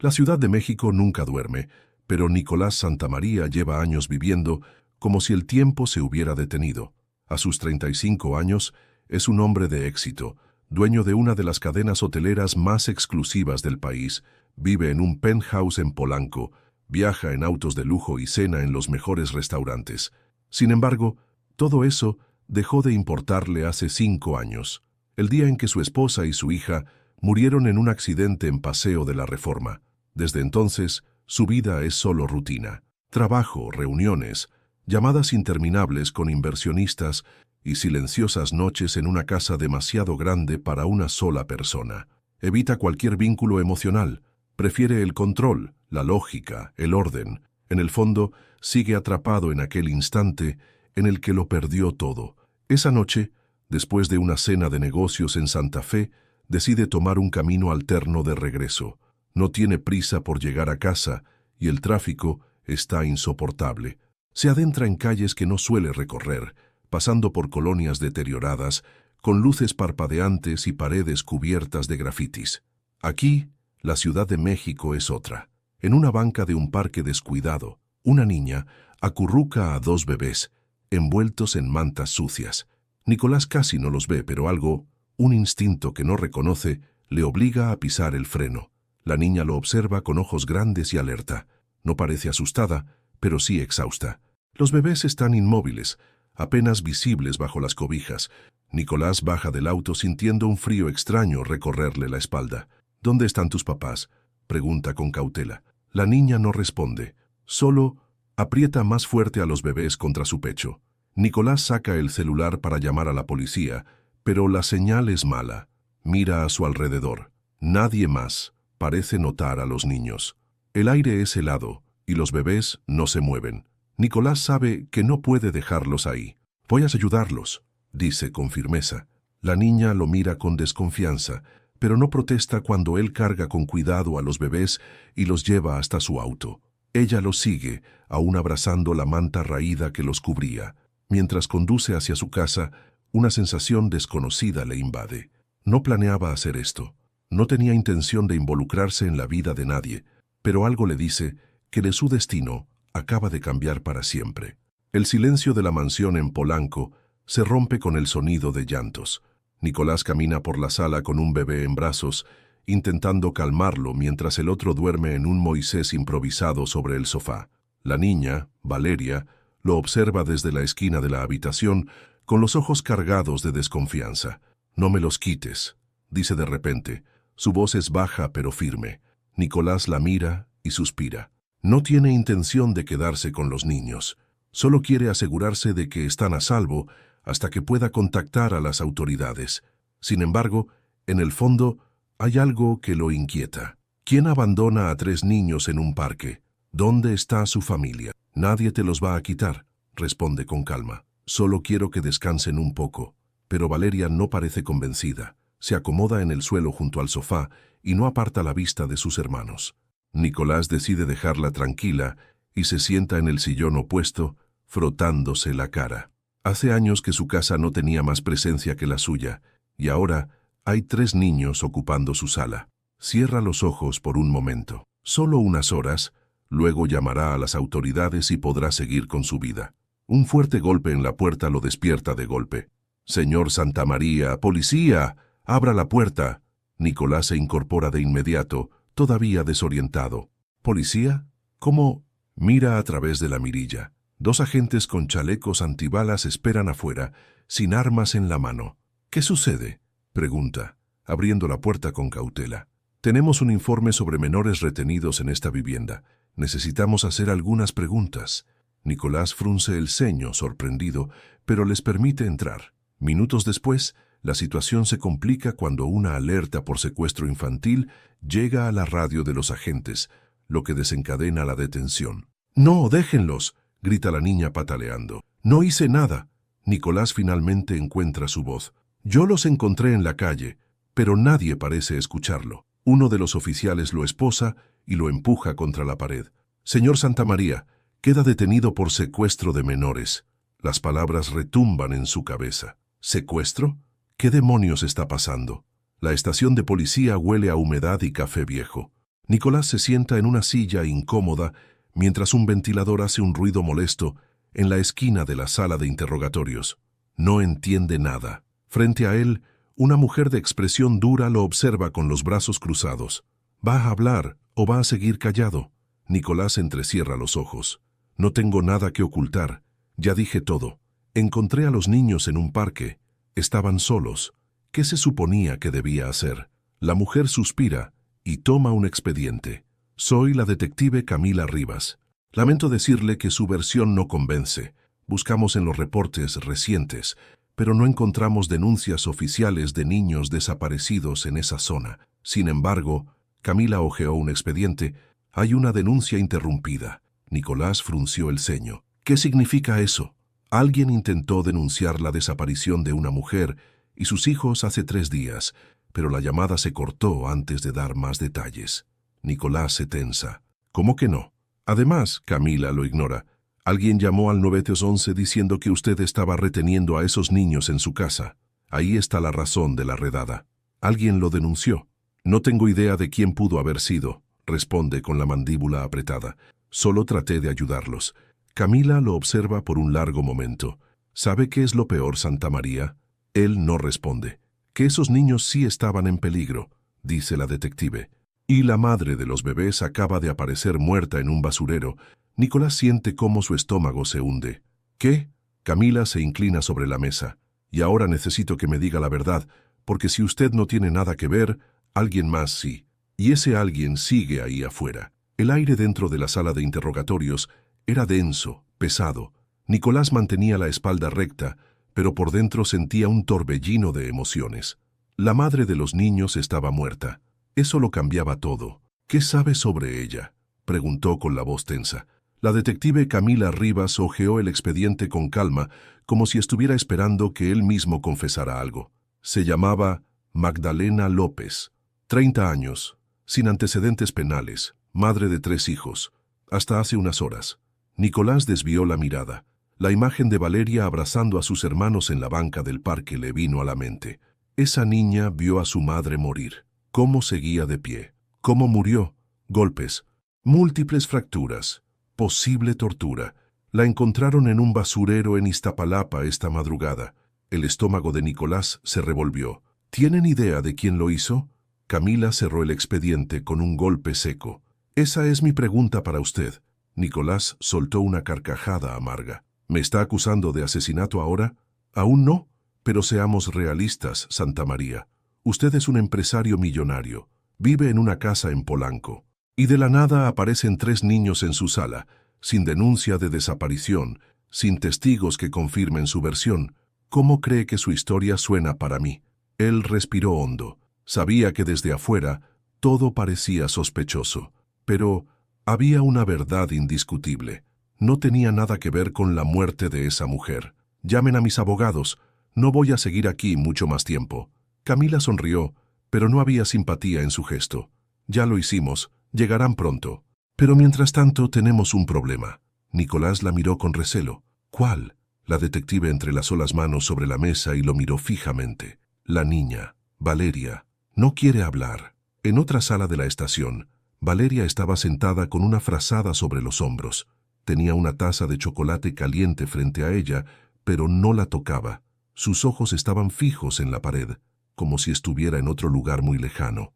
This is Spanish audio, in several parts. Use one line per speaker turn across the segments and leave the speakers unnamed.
La Ciudad de México nunca duerme, pero Nicolás Santamaría lleva años viviendo como si el tiempo se hubiera detenido. A sus 35 años, es un hombre de éxito, dueño de una de las cadenas hoteleras más exclusivas del país, vive en un penthouse en Polanco, viaja en autos de lujo y cena en los mejores restaurantes. Sin embargo, todo eso dejó de importarle hace 5 años, el día en que su esposa y su hija murieron en un accidente en Paseo de la Reforma. Desde entonces, su vida es solo rutina. Trabajo, reuniones, llamadas interminables con inversionistas y silenciosas noches en una casa demasiado grande para una sola persona. Evita cualquier vínculo emocional, prefiere el control, la lógica, el orden. En el fondo, sigue atrapado en aquel instante en el que lo perdió todo. Esa noche, después de una cena de negocios en Santa Fe, decide tomar un camino alterno de regreso. No tiene prisa por llegar a casa y el tráfico está insoportable. Se adentra en calles que no suele recorrer, pasando por colonias deterioradas, con luces parpadeantes y paredes cubiertas de grafitis. Aquí, la Ciudad de México es otra. En una banca de un parque descuidado, una niña acurruca a 2 bebés, envueltos en mantas sucias. Nicolás casi no los ve, pero algo, un instinto que no reconoce, le obliga a pisar el freno. La niña lo observa con ojos grandes y alerta. No parece asustada, pero sí exhausta. Los bebés están inmóviles, apenas visibles bajo las cobijas. Nicolás baja del auto sintiendo un frío extraño recorrerle la espalda. «¿Dónde están tus papás?», pregunta con cautela. La niña no responde, solo aprieta más fuerte a los bebés contra su pecho. Nicolás saca el celular para llamar a la policía, pero la señal es mala. Mira a su alrededor. Nadie más parece notar a los niños. El aire es helado y los bebés no se mueven. Nicolás sabe que no puede dejarlos ahí. «Voy a ayudarlos», dice con firmeza. La niña lo mira con desconfianza, pero no protesta cuando él carga con cuidado a los bebés y los lleva hasta su auto. Ella los sigue, aún abrazando la manta raída que los cubría. Mientras conduce hacia su casa, una sensación desconocida le invade. No planeaba hacer esto. No tenía intención de involucrarse en la vida de nadie, pero algo le dice que de su destino acaba de cambiar para siempre. El silencio de la mansión en Polanco se rompe con el sonido de llantos. Nicolás camina por la sala con un bebé en brazos, intentando calmarlo mientras el otro duerme en un Moisés improvisado sobre el sofá. La niña, Valeria, lo observa desde la esquina de la habitación con los ojos cargados de desconfianza. «No me los quites», dice de repente. Su voz es baja pero firme. Nicolás la mira y suspira. No tiene intención de quedarse con los niños. Solo quiere asegurarse de que están a salvo hasta que pueda contactar a las autoridades. Sin embargo, en el fondo, hay algo que lo inquieta. ¿Quién abandona a 3 niños en un parque? ¿Dónde está su familia? «Nadie te los va a quitar», responde con calma. «Solo quiero que descansen un poco». Pero Valeria no parece convencida. Se acomoda en el suelo junto al sofá y no aparta la vista de sus hermanos. Nicolás decide dejarla tranquila y se sienta en el sillón opuesto, frotándose la cara. Hace años que su casa no tenía más presencia que la suya, y ahora hay 3 niños ocupando su sala. Cierra los ojos por un momento. Solo unas horas, luego llamará a las autoridades y podrá seguir con su vida. Un fuerte golpe en la puerta lo despierta de golpe. «Señor Santamaría, policía, abra la puerta». Nicolás se incorpora de inmediato, todavía desorientado. «¿Policía? ¿Cómo?» Mira a través de la mirilla. 2 agentes con chalecos antibalas esperan afuera, sin armas en la mano. «¿Qué sucede?», pregunta, abriendo la puerta con cautela. «Tenemos un informe sobre menores retenidos en esta vivienda. Necesitamos hacer algunas preguntas». Nicolás frunce el ceño, sorprendido, pero les permite entrar. Minutos después, la situación se complica cuando una alerta por secuestro infantil llega a la radio de los agentes, lo que desencadena la detención. «¡No, déjenlos!», grita la niña pataleando. «No hice nada». Nicolás finalmente encuentra su voz. «Yo los encontré en la calle», pero nadie parece escucharlo. Uno de los oficiales lo esposa y lo empuja contra la pared. «Señor Santamaría, queda detenido por secuestro de menores». Las palabras retumban en su cabeza. ¿Secuestro? ¿Qué demonios está pasando? La estación de policía huele a humedad y café viejo. Nicolás se sienta en una silla incómoda mientras un ventilador hace un ruido molesto en la esquina de la sala de interrogatorios. No entiende nada. Frente a él, una mujer de expresión dura lo observa con los brazos cruzados. ¿Va a hablar o va a seguir callado? Nicolás entrecierra los ojos. No tengo nada que ocultar. Ya dije todo. Encontré a los niños en un parque. Estaban solos. ¿Qué se suponía que debía hacer? La mujer suspira y toma un expediente. Soy la detective Camila Rivas. Lamento decirle que su versión no convence. Buscamos en los reportes recientes, pero no encontramos denuncias oficiales de niños desaparecidos en esa zona. Sin embargo, Camila hojeó un expediente. Hay una denuncia interrumpida. Nicolás frunció el ceño. ¿Qué significa eso? Alguien intentó denunciar la desaparición de una mujer y sus hijos hace 3 días, pero la llamada se cortó antes de dar más detalles. Nicolás se tensa. ¿Cómo que no? Además, Camila lo ignora. Alguien llamó al 911 diciendo que usted estaba reteniendo a esos niños en su casa. Ahí está la razón de la redada. Alguien lo denunció. No tengo idea de quién pudo haber sido, responde con la mandíbula apretada. Solo traté de ayudarlos. Camila lo observa por un largo momento. ¿Sabe qué es lo peor, Santa María? Él no responde. Que esos niños sí estaban en peligro, dice la detective. Y la madre de los bebés acaba de aparecer muerta en un basurero. Nicolás siente cómo su estómago se hunde. ¿Qué? Camila se inclina sobre la mesa. Y ahora necesito que me diga la verdad, porque si usted no tiene nada que ver, alguien más sí. Y ese alguien sigue ahí afuera. El aire dentro de la sala de interrogatorios era denso, pesado. Nicolás mantenía la espalda recta, pero por dentro sentía un torbellino de emociones. La madre de los niños estaba muerta. Eso lo cambiaba todo. ¿Qué sabe sobre ella?, preguntó con la voz tensa. La detective Camila Rivas hojeó el expediente con calma, como si estuviera esperando que él mismo confesara algo. Se llamaba Magdalena López, 30 años, sin antecedentes penales, madre de 3 hijos, hasta hace unas horas. Nicolás desvió la mirada. La imagen de Valeria abrazando a sus hermanos en la banca del parque le vino a la mente. Esa niña vio a su madre morir. ¿Cómo seguía de pie? ¿Cómo murió? Golpes, múltiples fracturas, posible tortura. La encontraron en un basurero en Iztapalapa esta madrugada. El estómago de Nicolás se revolvió. ¿Tienen idea de quién lo hizo? Camila cerró el expediente con un golpe seco. Esa es mi pregunta para usted. Nicolás soltó una carcajada amarga. ¿Me está acusando de asesinato ahora? Aún no, pero seamos realistas, Santa María. Usted es un empresario millonario. Vive en una casa en Polanco. Y de la nada aparecen 3 niños en su sala, sin denuncia de desaparición, sin testigos que confirmen su versión. ¿Cómo cree que su historia suena para mí? Él respiró hondo. Sabía que desde afuera todo parecía sospechoso. Pero había una verdad indiscutible. No tenía nada que ver con la muerte de esa mujer. Llamen a mis abogados. No voy a seguir aquí mucho más tiempo. Camila sonrió, pero no había simpatía en su gesto. Ya lo hicimos. Llegarán pronto. Pero mientras tanto tenemos un problema. Nicolás la miró con recelo. ¿Cuál? La detective entrelazó las manos sobre la mesa y lo miró fijamente. La niña, Valeria, no quiere hablar. En otra sala de la estación, Valeria estaba sentada con una frazada sobre los hombros. Tenía una taza de chocolate caliente frente a ella, pero no la tocaba. Sus ojos estaban fijos en la pared, como si estuviera en otro lugar muy lejano.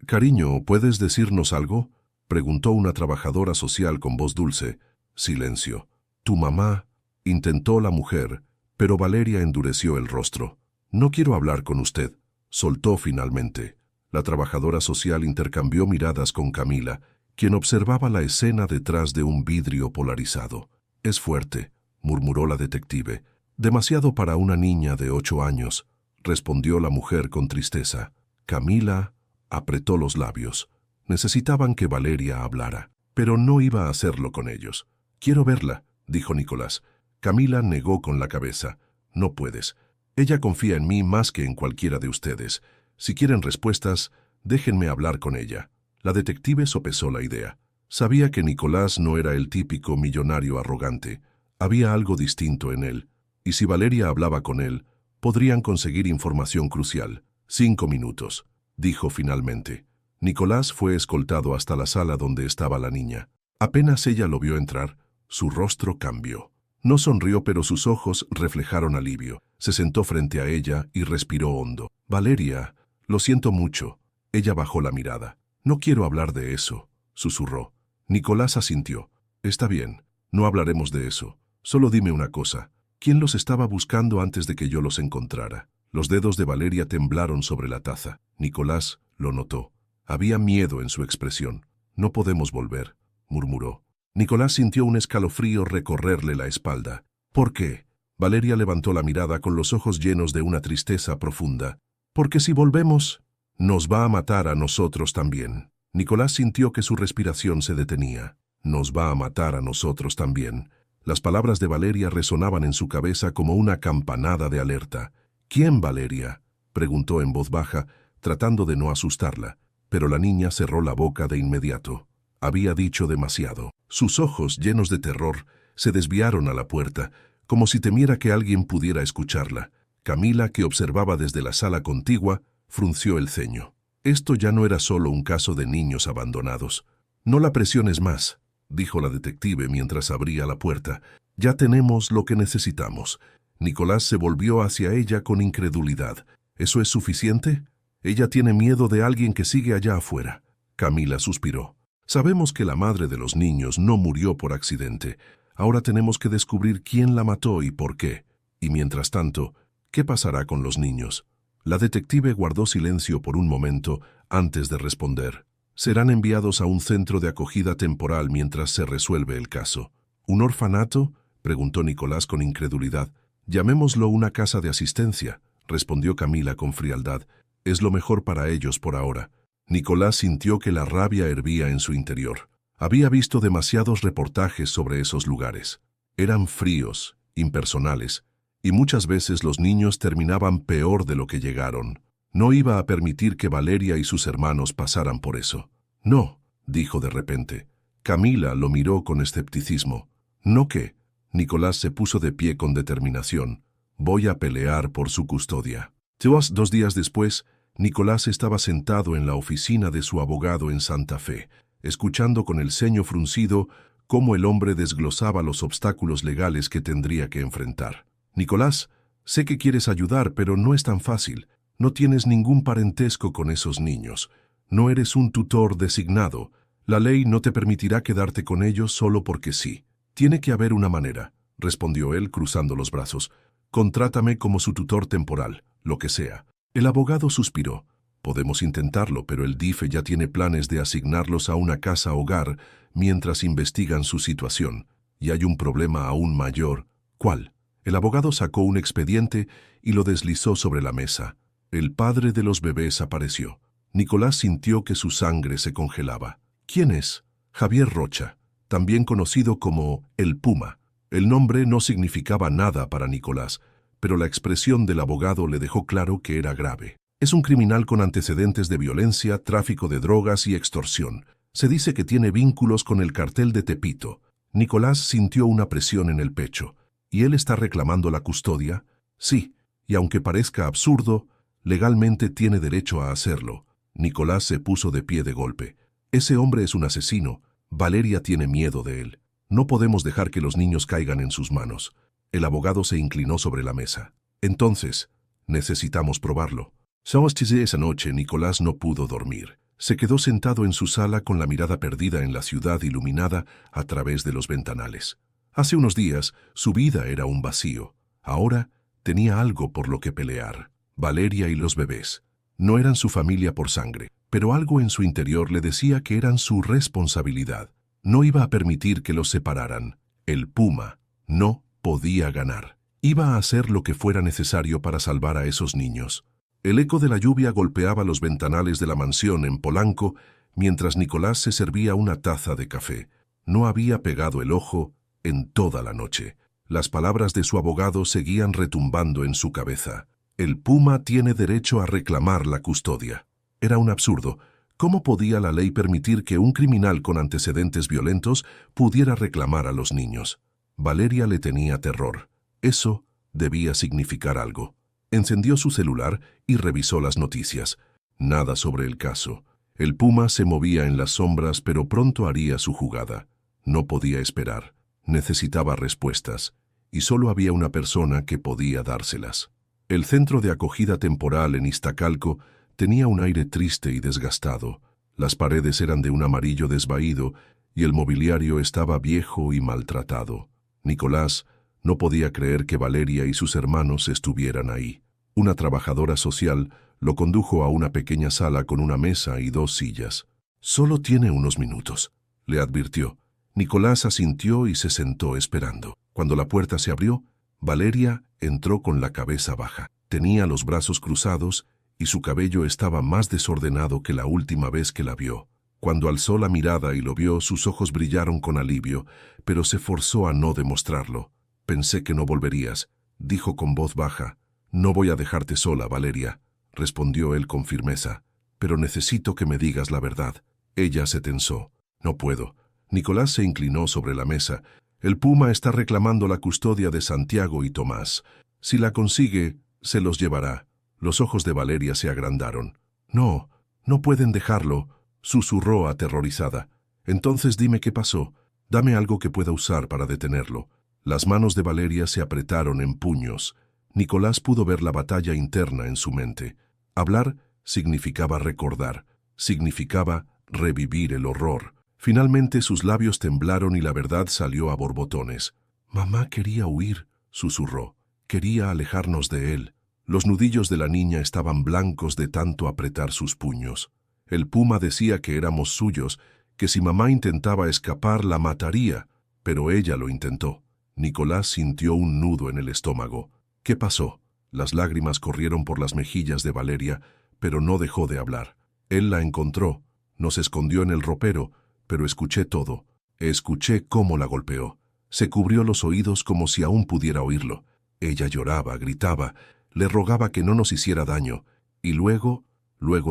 Cariño, ¿puedes decirnos algo?, preguntó una trabajadora social con voz dulce. Silencio. Tu mamá, intentó la mujer, pero Valeria endureció el rostro. No quiero hablar con usted, soltó finalmente. La trabajadora social intercambió miradas con Camila, quien observaba la escena detrás de un vidrio polarizado. Es fuerte, murmuró la detective. Demasiado para una niña de 8 años, respondió la mujer con tristeza. Camila apretó los labios. Necesitaban que Valeria hablara, pero no iba a hacerlo con ellos. Quiero verla, dijo Nicolás. Camila negó con la cabeza. No puedes. Ella confía en mí más que en cualquiera de ustedes. Si quieren respuestas, déjenme hablar con ella. La detective sopesó la idea. Sabía que Nicolás no era el típico millonario arrogante. Había algo distinto en él. Y si Valeria hablaba con él, podrían conseguir información crucial. 5 minutos, dijo finalmente. Nicolás fue escoltado hasta la sala donde estaba la niña. Apenas ella lo vio entrar, su rostro cambió. No sonrió, pero sus ojos reflejaron alivio. Se sentó frente a ella y respiró hondo. «Valeria, lo siento mucho». Ella bajó la mirada. «No quiero hablar de eso», susurró. Nicolás asintió. «Está bien, no hablaremos de eso. Solo dime una cosa. ¿Quién los estaba buscando antes de que yo los encontrara?» Los dedos de Valeria temblaron sobre la taza. Nicolás lo notó. Había miedo en su expresión. «No podemos volver», murmuró. Nicolás sintió un escalofrío recorrerle la espalda. «¿Por qué?» Valeria levantó la mirada con los ojos llenos de una tristeza profunda. «Porque si volvemos, nos va a matar a nosotros también». Nicolás sintió que su respiración se detenía. «Nos va a matar a nosotros también». Las palabras de Valeria resonaban en su cabeza como una campanada de alerta. «¿Quién, Valeria?», preguntó en voz baja, tratando de no asustarla. Pero la niña cerró la boca de inmediato. Había dicho demasiado. Sus ojos, llenos de terror, se desviaron a la puerta, como si temiera que alguien pudiera escucharla. Camila, que observaba desde la sala contigua, frunció el ceño. Esto ya no era solo un caso de niños abandonados. «No la presiones más», dijo la detective mientras abría la puerta. «Ya tenemos lo que necesitamos». Nicolás se volvió hacia ella con incredulidad. «¿Eso es suficiente? Ella tiene miedo de alguien que sigue allá afuera». Camila suspiró. «Sabemos que la madre de los niños no murió por accidente. Ahora tenemos que descubrir quién la mató y por qué. Y mientras tanto, ¿qué pasará con los niños?». La detective guardó silencio por un momento antes de responder. «Serán enviados a un centro de acogida temporal mientras se resuelve el caso». «¿Un orfanato?», preguntó Nicolás con incredulidad. «Llamémoslo una casa de asistencia», respondió Camila con frialdad. «Es lo mejor para ellos por ahora». Nicolás sintió que la rabia hervía en su interior. Había visto demasiados reportajes sobre esos lugares. Eran fríos, impersonales, y muchas veces los niños terminaban peor de lo que llegaron. No iba a permitir que Valeria y sus hermanos pasaran por eso. «No», dijo de repente. Camila lo miró con escepticismo. «¿No qué?». Nicolás se puso de pie con determinación. «Voy a pelear por su custodia». 2 días después, Nicolás estaba sentado en la oficina de su abogado en Santa Fe, escuchando con el ceño fruncido cómo el hombre desglosaba los obstáculos legales que tendría que enfrentar. «Nicolás, sé que quieres ayudar, pero no es tan fácil. No tienes ningún parentesco con esos niños. No eres un tutor designado. La ley no te permitirá quedarte con ellos solo porque sí. Tiene que haber una manera», respondió él cruzando los brazos. «Contrátame como su tutor temporal, lo que sea». El abogado suspiró. «Podemos intentarlo, pero el DIFE ya tiene planes de asignarlos a una casa hogar mientras investigan su situación. Y hay un problema aún mayor». «¿Cuál?». El abogado sacó un expediente y lo deslizó sobre la mesa. El padre de los bebés apareció. Nicolás sintió que su sangre se congelaba. «¿Quién es?». «Javier Rocha, también conocido como el Puma». El nombre no significaba nada para Nicolás, pero la expresión del abogado le dejó claro que era grave. «Es un criminal con antecedentes de violencia, tráfico de drogas y extorsión. Se dice que tiene vínculos con el cartel de Tepito». Nicolás sintió una presión en el pecho. «¿Y él está reclamando la custodia?». «Sí, y aunque parezca absurdo, legalmente tiene derecho a hacerlo». Nicolás se puso de pie de golpe. «Ese hombre es un asesino. Valeria tiene miedo de él. No podemos dejar que los niños caigan en sus manos». El abogado se inclinó sobre la mesa. «Entonces, necesitamos probarlo». Esa noche Nicolás no pudo dormir. Se quedó sentado en su sala con la mirada perdida en la ciudad iluminada a través de los ventanales. Hace unos días, su vida era un vacío. Ahora tenía algo por lo que pelear. Valeria y los bebés. No eran su familia por sangre, pero algo en su interior le decía que eran su responsabilidad. No iba a permitir que los separaran. El Puma no podía ganar. Iba a hacer lo que fuera necesario para salvar a esos niños. El eco de la lluvia golpeaba los ventanales de la mansión en Polanco mientras Nicolás se servía una taza de café. No había pegado el ojo en toda la noche. Las palabras de su abogado seguían retumbando en su cabeza. «El Puma tiene derecho a reclamar la custodia». Era un absurdo. ¿Cómo podía la ley permitir que un criminal con antecedentes violentos pudiera reclamar a los niños? Valeria le tenía terror. Eso debía significar algo. Encendió su celular y revisó las noticias. Nada sobre el caso. El puma se movía en las sombras, pero pronto haría su jugada. No podía esperar. Necesitaba respuestas. Y solo había una persona que podía dárselas. El centro de acogida temporal en Iztacalco tenía un aire triste y desgastado. Las paredes eran de un amarillo desvaído y el mobiliario estaba viejo y maltratado. Nicolás no podía creer que Valeria y sus hermanos estuvieran ahí. Una trabajadora social lo condujo a una pequeña sala con una mesa y 2 sillas. «Solo tiene unos minutos», le advirtió. Nicolás asintió y se sentó esperando. Cuando la puerta se abrió, Valeria entró con la cabeza baja. Tenía los brazos cruzados y su cabello estaba más desordenado que la última vez que la vio. Cuando alzó la mirada y lo vio, sus ojos brillaron con alivio, pero se forzó a no demostrarlo. «Pensé que no volverías», dijo con voz baja. «No voy a dejarte sola, Valeria», respondió él con firmeza. «Pero necesito que me digas la verdad». Ella se tensó. «No puedo». Nicolás se inclinó sobre la mesa. «El puma está reclamando la custodia de Santiago y Tomás. Si la consigue, se los llevará». Los ojos de Valeria se agrandaron. «No, no pueden dejarlo», susurró aterrorizada. «Entonces dime qué pasó. Dame algo que pueda usar para detenerlo». Las manos de Valeria se apretaron en puños. Nicolás pudo ver la batalla interna en su mente. Hablar significaba recordar, significaba revivir el horror. Finalmente sus labios temblaron y la verdad salió a borbotones. «Mamá quería huir», susurró. «Quería alejarnos de él». Los nudillos de la niña estaban blancos de tanto apretar sus puños. El puma decía que éramos suyos, que si mamá intentaba escapar la mataría, pero ella lo intentó. Nicolás sintió un nudo en el estómago. «¿Qué pasó?» Las lágrimas corrieron por las mejillas de Valeria, pero no dejó de hablar. «Él la encontró, nos escondió en el ropero, pero escuché todo. Escuché cómo la golpeó. Se cubrió los oídos como si aún pudiera oírlo. Ella lloraba, gritaba, le rogaba que no nos hiciera daño, y luego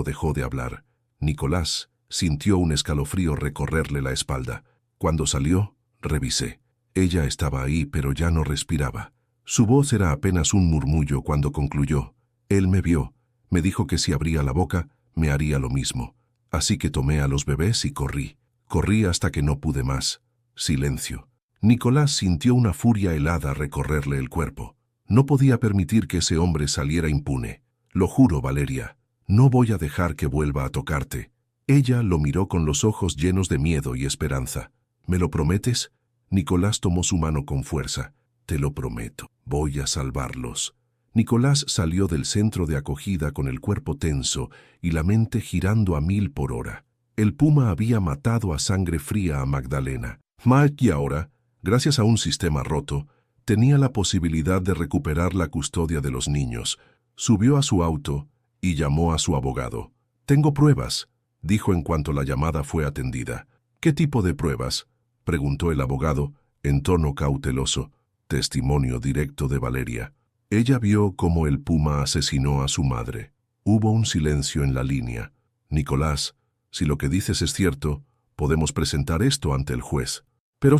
dejó de hablar». Nicolás sintió un escalofrío recorrerle la espalda. Cuando salió, revisé. Ella estaba ahí, pero ya no respiraba. Su voz era apenas un murmullo cuando concluyó. Él me vio, me dijo que si abría la boca, me haría lo mismo. Así que tomé a los bebés y corrí. Corrí hasta que no pude más. Silencio. Nicolás sintió una furia helada recorrerle el cuerpo. No podía permitir que ese hombre saliera impune. «Lo juro, Valeria, no voy a dejar que vuelva a tocarte». Ella lo miró con los ojos llenos de miedo y esperanza. «¿Me lo prometes?» Nicolás tomó su mano con fuerza. «Te lo prometo, voy a salvarlos». Nicolás salió del centro de acogida con el cuerpo tenso y la mente girando a 1000 por hora. El puma había matado a sangre fría a Magdalena. Mike y ahora, gracias a un sistema roto, tenía la posibilidad de recuperar la custodia de los niños. Subió a su auto y llamó a su abogado. «Tengo pruebas», dijo en cuanto la llamada fue atendida. «¿Qué tipo de pruebas?», preguntó el abogado, en tono cauteloso. «Testimonio directo de Valeria. Ella vio cómo el puma asesinó a su madre». Hubo un silencio en la línea. «Nicolás, si lo que dices es cierto, podemos presentar esto ante el juez». «Pero,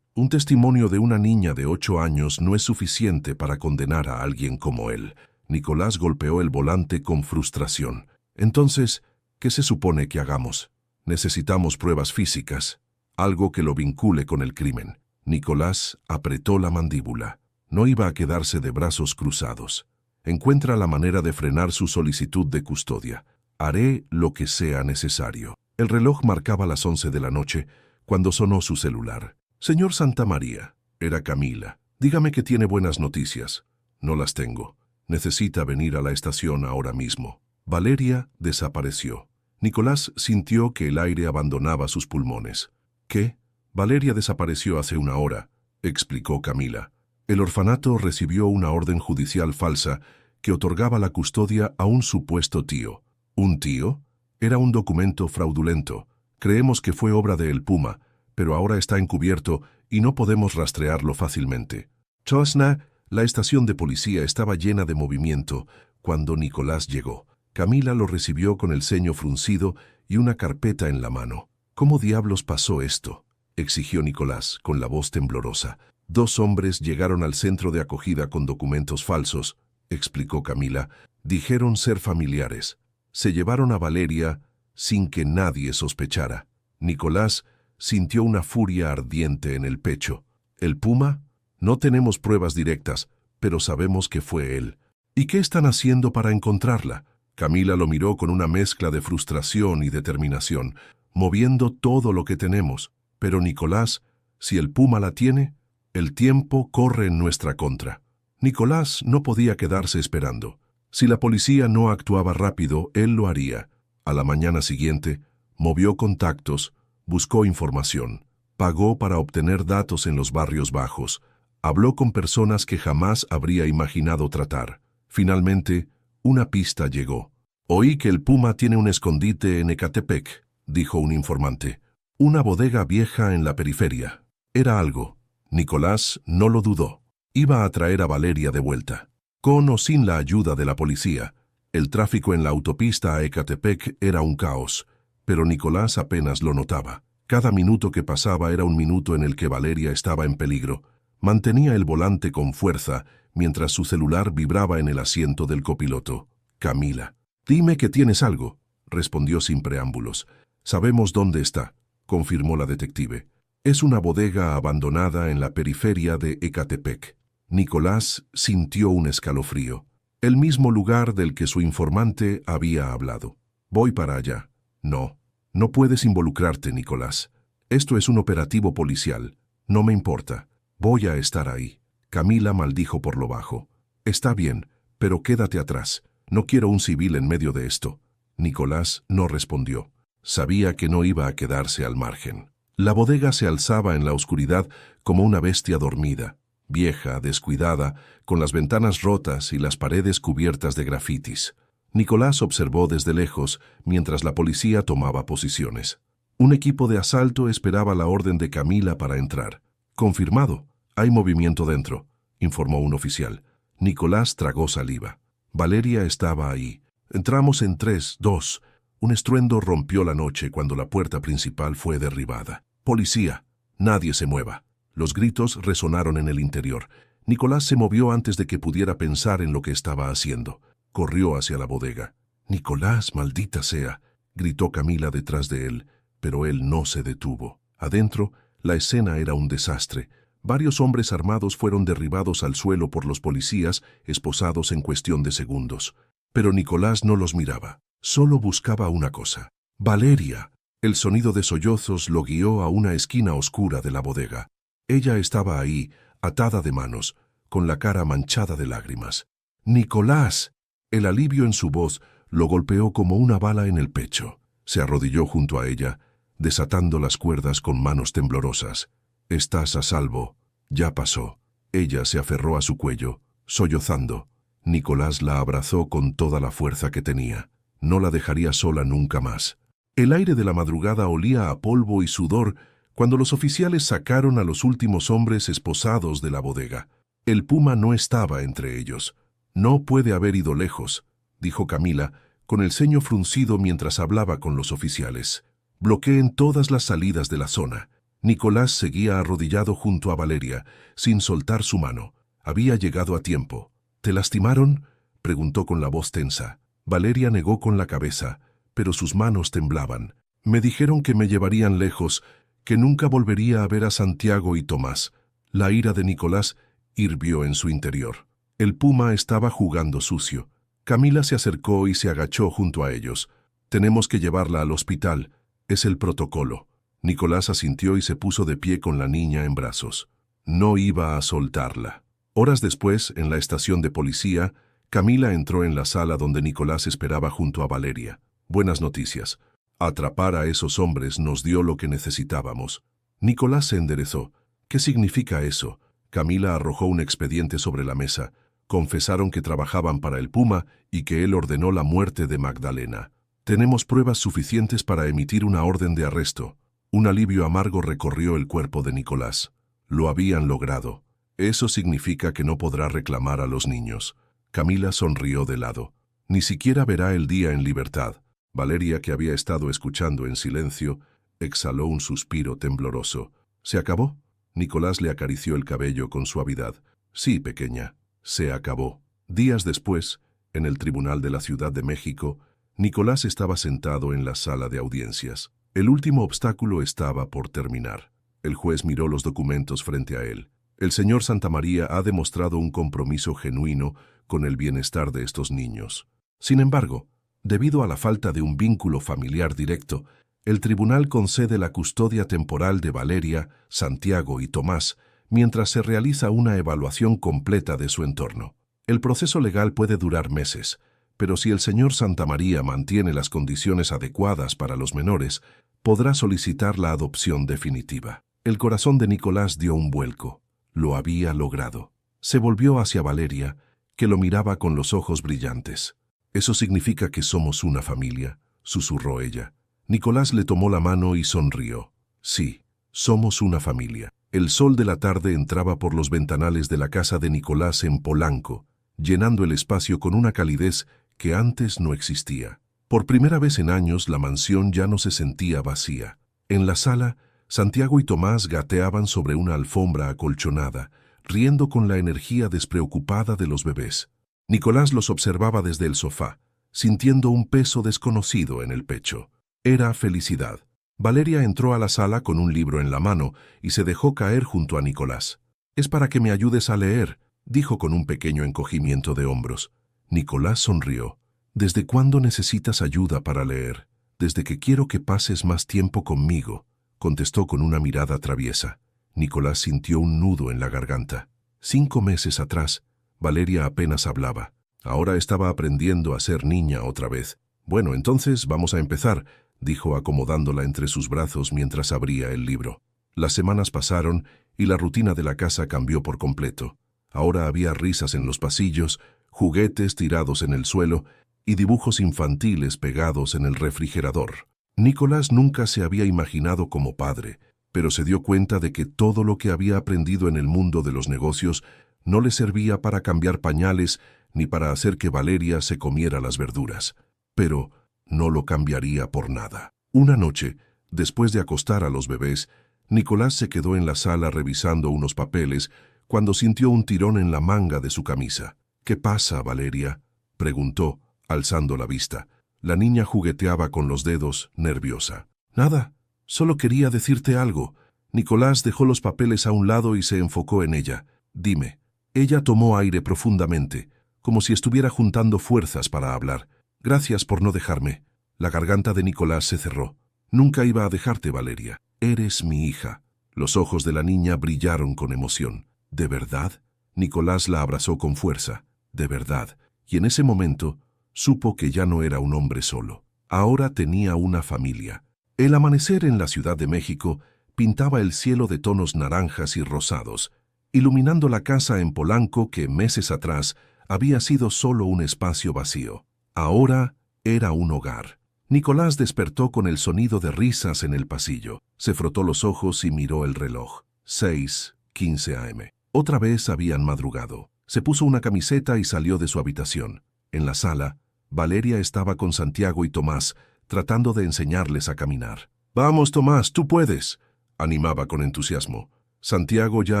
un testimonio de una niña de 8 años no es suficiente para condenar a alguien como él». Nicolás golpeó el volante con frustración. «Entonces, ¿qué se supone que hagamos? Necesitamos pruebas físicas, algo que lo vincule con el crimen». Nicolás apretó la mandíbula. No iba a quedarse de brazos cruzados. «Encuentra la manera de frenar su solicitud de custodia. Haré lo que sea necesario». El reloj marcaba las 11 de la noche cuando sonó su celular. «Señor Santamaría», era Camila. «Dígame que tiene buenas noticias». «No las tengo. Necesita venir a la estación ahora mismo». Valeria desapareció. Nicolás sintió que el aire abandonaba sus pulmones. «¿Qué?» «Valeria desapareció hace 1 hora», explicó Camila. «El orfanato recibió una orden judicial falsa que otorgaba la custodia a un supuesto tío». «¿Un tío?» «Era un documento fraudulento. Creemos que fue obra de El Puma, pero ahora está encubierto y no podemos rastrearlo fácilmente». Chosna, la estación de policía estaba llena de movimiento cuando Nicolás llegó. Camila lo recibió con el ceño fruncido y una carpeta en la mano. «¿Cómo diablos pasó esto?», exigió Nicolás, con la voz temblorosa. «2 hombres llegaron al centro de acogida con documentos falsos», explicó Camila. «Dijeron ser familiares. Se llevaron a Valeria, sin que nadie sospechara. Nicolás sintió una furia ardiente en el pecho. ¿El Puma? No tenemos pruebas directas, pero sabemos que fue él. ¿Y qué están haciendo para encontrarla? Camila lo miró con una mezcla de frustración y determinación, moviendo todo lo que tenemos. Pero Nicolás, si el Puma la tiene, el tiempo corre en nuestra contra. Nicolás no podía quedarse esperando. Si la policía no actuaba rápido, él lo haría. A la mañana siguiente, movió contactos, buscó información, pagó para obtener datos en los barrios bajos, habló con personas que jamás habría imaginado tratar. Finalmente, una pista llegó. Oí que el Puma tiene un escondite en Ecatepec, dijo un informante. Una bodega vieja en la periferia. Era algo. Nicolás no lo dudó. Iba a traer a Valeria de vuelta. Con o sin la ayuda de la policía, el tráfico en la autopista a Ecatepec era un caos, pero Nicolás apenas lo notaba. Cada minuto que pasaba era un minuto en el que Valeria estaba en peligro. Mantenía el volante con fuerza, mientras su celular vibraba en el asiento del copiloto. Camila. «Dime que tienes algo», respondió sin preámbulos. «Sabemos dónde está», confirmó la detective. «Es una bodega abandonada en la periferia de Ecatepec». Nicolás sintió un escalofrío. El mismo lugar del que su informante había hablado. «Voy para allá». «No, no puedes involucrarte, Nicolás. Esto es un operativo policial. No me importa. Voy a estar ahí». Camila maldijo por lo bajo. «Está bien, pero quédate atrás. No quiero un civil en medio de esto». Nicolás no respondió. Sabía que no iba a quedarse al margen. La bodega se alzaba en la oscuridad como una bestia dormida, vieja, descuidada, con las ventanas rotas y las paredes cubiertas de grafitis. Nicolás observó desde lejos mientras la policía tomaba posiciones. Un equipo de asalto esperaba la orden de Camila para entrar. «Confirmado. Hay movimiento dentro», informó un oficial. Nicolás tragó saliva. Valeria estaba ahí. Entramos en 3, 2. Un estruendo rompió la noche cuando la puerta principal fue derribada. «Policía, nadie se mueva». Los gritos resonaron en el interior. Nicolás se movió antes de que pudiera pensar en lo que estaba haciendo. Corrió hacia la bodega. «Nicolás, maldita sea», gritó Camila detrás de él, pero él no se detuvo. Adentro, la escena era un desastre. Varios hombres armados fueron derribados al suelo por los policías, esposados en cuestión de segundos. Pero Nicolás no los miraba. Solo buscaba una cosa. «Valeria». El sonido de sollozos lo guió a una esquina oscura de la bodega. Ella estaba ahí, atada de manos, con la cara manchada de lágrimas. «Nicolás». El alivio en su voz lo golpeó como una bala en el pecho. Se arrodilló junto a ella, desatando las cuerdas con manos temblorosas. «Estás a salvo. Ya pasó». Ella se aferró a su cuello, sollozando. Nicolás la abrazó con toda la fuerza que tenía. No la dejaría sola nunca más. El aire de la madrugada olía a polvo y sudor cuando los oficiales sacaron a los últimos hombres esposados de la bodega. El Puma no estaba entre ellos. «No puede haber ido lejos», dijo Camila, con el ceño fruncido mientras hablaba con los oficiales. «Bloqueen todas las salidas de la zona». Nicolás seguía arrodillado junto a Valeria, sin soltar su mano. Había llegado a tiempo. «¿Te lastimaron?», preguntó con la voz tensa. Valeria negó con la cabeza, pero sus manos temblaban. «Me dijeron que me llevarían lejos, que nunca volvería a ver a Santiago y Tomás». La ira de Nicolás hirvió en su interior. El Puma estaba jugando sucio. Camila se acercó y se agachó junto a ellos. «Tenemos que llevarla al hospital. Es el protocolo». Nicolás asintió y se puso de pie con la niña en brazos. No iba a soltarla. Horas después, en la estación de policía, Camila entró en la sala donde Nicolás esperaba junto a Valeria. «Buenas noticias. Atrapar a esos hombres nos dio lo que necesitábamos». Nicolás se enderezó. «¿Qué significa eso?». Camila arrojó un expediente sobre la mesa. Confesaron que trabajaban para el Puma y que él ordenó la muerte de Magdalena. «Tenemos pruebas suficientes para emitir una orden de arresto». Un alivio amargo recorrió el cuerpo de Nicolás. Lo habían logrado. Eso significa que no podrá reclamar a los niños. Camila sonrió de lado. Ni siquiera verá el día en libertad. Valeria, que había estado escuchando en silencio, exhaló un suspiro tembloroso. «¿Se acabó?». Nicolás le acarició el cabello con suavidad. «Sí, pequeña, se acabó». Días después, en el Tribunal de la Ciudad de México, Nicolás estaba sentado en la sala de audiencias. El último obstáculo estaba por terminar. El juez miró los documentos frente a él. El señor Santamaría ha demostrado un compromiso genuino con el bienestar de estos niños. Sin embargo, debido a la falta de un vínculo familiar directo, el tribunal concede la custodia temporal de Valeria, Santiago y Tomás mientras se realiza una evaluación completa de su entorno. El proceso legal puede durar meses, pero si el señor Santamaría mantiene las condiciones adecuadas para los menores, podrá solicitar la adopción definitiva. El corazón de Nicolás dio un vuelco. Lo había logrado. Se volvió hacia Valeria, que lo miraba con los ojos brillantes. «Eso significa que somos una familia», susurró ella. Nicolás le tomó la mano y sonrió. «Sí, somos una familia». El sol de la tarde entraba por los ventanales de la casa de Nicolás en Polanco, llenando el espacio con una calidez que antes no existía. Por primera vez en años la mansión ya no se sentía vacía. En la sala, Santiago y Tomás gateaban sobre una alfombra acolchonada, riendo con la energía despreocupada de los bebés. Nicolás los observaba desde el sofá, sintiendo un peso desconocido en el pecho. Era felicidad. Valeria entró a la sala con un libro en la mano y se dejó caer junto a Nicolás. «Es para que me ayudes a leer», dijo con un pequeño encogimiento de hombros. Nicolás sonrió. «¿Desde cuándo necesitas ayuda para leer?» «Desde que quiero que pases más tiempo conmigo», contestó con una mirada traviesa. Nicolás sintió un nudo en la garganta. 5 meses atrás, Valeria apenas hablaba. Ahora estaba aprendiendo a ser niña otra vez. «Bueno, entonces vamos a empezar», dijo acomodándola entre sus brazos mientras abría el libro. Las semanas pasaron y la rutina de la casa cambió por completo. Ahora había risas en los pasillos, juguetes tirados en el suelo y dibujos infantiles pegados en el refrigerador. Nicolás nunca se había imaginado como padre, pero se dio cuenta de que todo lo que había aprendido en el mundo de los negocios no le servía para cambiar pañales ni para hacer que Valeria se comiera las verduras. Pero no lo cambiaría por nada. Una noche, después de acostar a los bebés, Nicolás se quedó en la sala revisando unos papeles cuando sintió un tirón en la manga de su camisa. «¿Qué pasa, Valeria?», preguntó, alzando la vista. La niña jugueteaba con los dedos, nerviosa. «Nada, solo quería decirte algo». Nicolás dejó los papeles a un lado y se enfocó en ella. «Dime». Ella tomó aire profundamente, como si estuviera juntando fuerzas para hablar. «Gracias por no dejarme». La garganta de Nicolás se cerró. «Nunca iba a dejarte, Valeria. Eres mi hija». Los ojos de la niña brillaron con emoción. «¿De verdad?». Nicolás la abrazó con fuerza. «De verdad». Y en ese momento supo que ya no era un hombre solo. Ahora tenía una familia. El amanecer en la Ciudad de México pintaba el cielo de tonos naranjas y rosados, iluminando la casa en Polanco que meses atrás había sido solo un espacio vacío. Ahora era un hogar. Nicolás despertó con el sonido de risas en el pasillo. Se frotó los ojos y miró el reloj. 6:15 a.m. Otra vez habían madrugado. Se puso una camiseta y salió de su habitación. En la sala, Valeria estaba con Santiago y Tomás, tratando de enseñarles a caminar. «Vamos, Tomás, tú puedes», animaba con entusiasmo. Santiago ya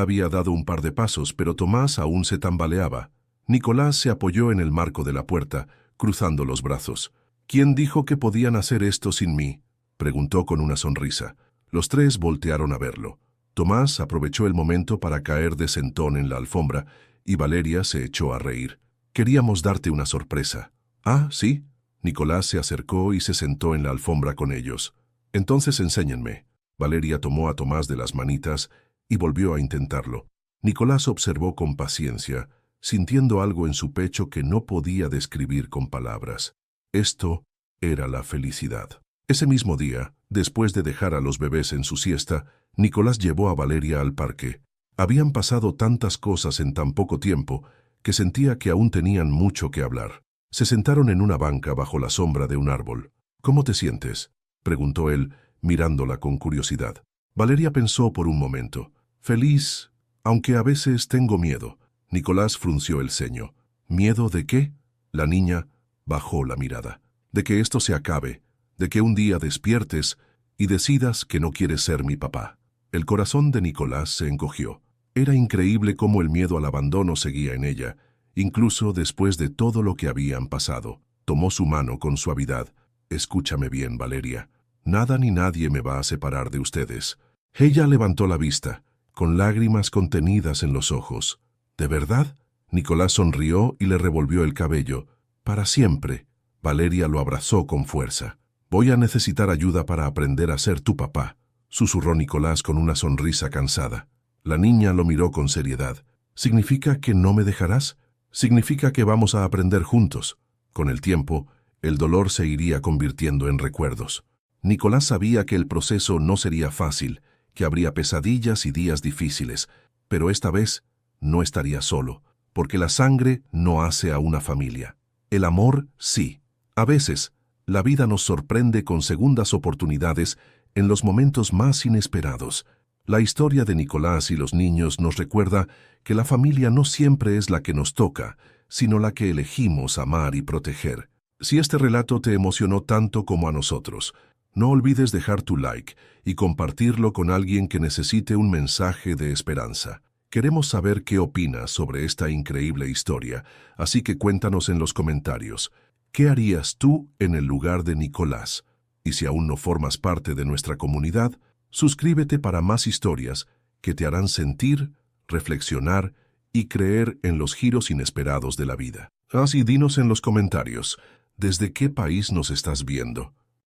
había dado un par de pasos, pero Tomás aún se tambaleaba. Nicolás se apoyó en el marco de la puerta, cruzando los brazos. «¿Quién dijo que podían hacer esto sin mí?», preguntó con una sonrisa. Los tres voltearon a verlo. Tomás aprovechó el momento para caer de sentón en la alfombra y Valeria se echó a reír. «Queríamos darte una sorpresa». «Ah, ¿sí?». Nicolás se acercó y se sentó en la alfombra con ellos. «Entonces enséñenme». Valeria tomó a Tomás de las manitas y volvió a intentarlo. Nicolás observó con paciencia, sintiendo algo en su pecho que no podía describir con palabras. Esto era la felicidad. Ese mismo día, después de dejar a los bebés en su siesta, Nicolás llevó a Valeria al parque. Habían pasado tantas cosas en tan poco tiempo que sentía que aún tenían mucho que hablar. Se sentaron en una banca bajo la sombra de un árbol. «¿Cómo te sientes?», preguntó él, mirándola con curiosidad. Valeria pensó por un momento. «Feliz, aunque a veces tengo miedo». Nicolás frunció el ceño. «¿Miedo de qué?». La niña bajó la mirada. «De que esto se acabe, de que un día despiertes y decidas que no quieres ser mi papá». El corazón de Nicolás se encogió. Era increíble cómo el miedo al abandono seguía en ella, incluso después de todo lo que habían pasado. tomó su mano con suavidad. Escúchame bien, Valeria. Nada ni nadie me va a separar de ustedes. Ella levantó la vista, con lágrimas contenidas en los ojos. ¿De verdad? Nicolás sonrió y le revolvió el cabello. Para siempre. Valeria lo abrazó con fuerza. Voy a necesitar ayuda para aprender a ser tu papá, susurró Nicolás con una sonrisa cansada. La niña lo miró con seriedad. ¿Significa que no me dejarás? Significa que vamos a aprender juntos. Con el tiempo, el dolor se iría convirtiendo en recuerdos. Nicolás sabía que el proceso no sería fácil, que habría pesadillas y días difíciles, pero esta vez no estaría solo, porque la sangre no hace a una familia. El amor, sí. A veces, la vida nos sorprende con segundas oportunidades en los momentos más inesperados. La historia de Nicolás y los niños nos recuerda que la familia no siempre es la que nos toca, sino la que elegimos amar y proteger. Si este relato te emocionó tanto como a nosotros, no olvides dejar tu like y compartirlo con alguien que necesite un mensaje de esperanza. Queremos saber qué opinas sobre esta increíble historia, así que cuéntanos en los comentarios. ¿Qué harías tú en el lugar de Nicolás? Y si aún no formas parte de nuestra comunidad, suscríbete para más historias que te harán sentir, reflexionar y creer en los giros inesperados de la vida. Así dinos en los comentarios, ¿desde qué país nos estás viendo?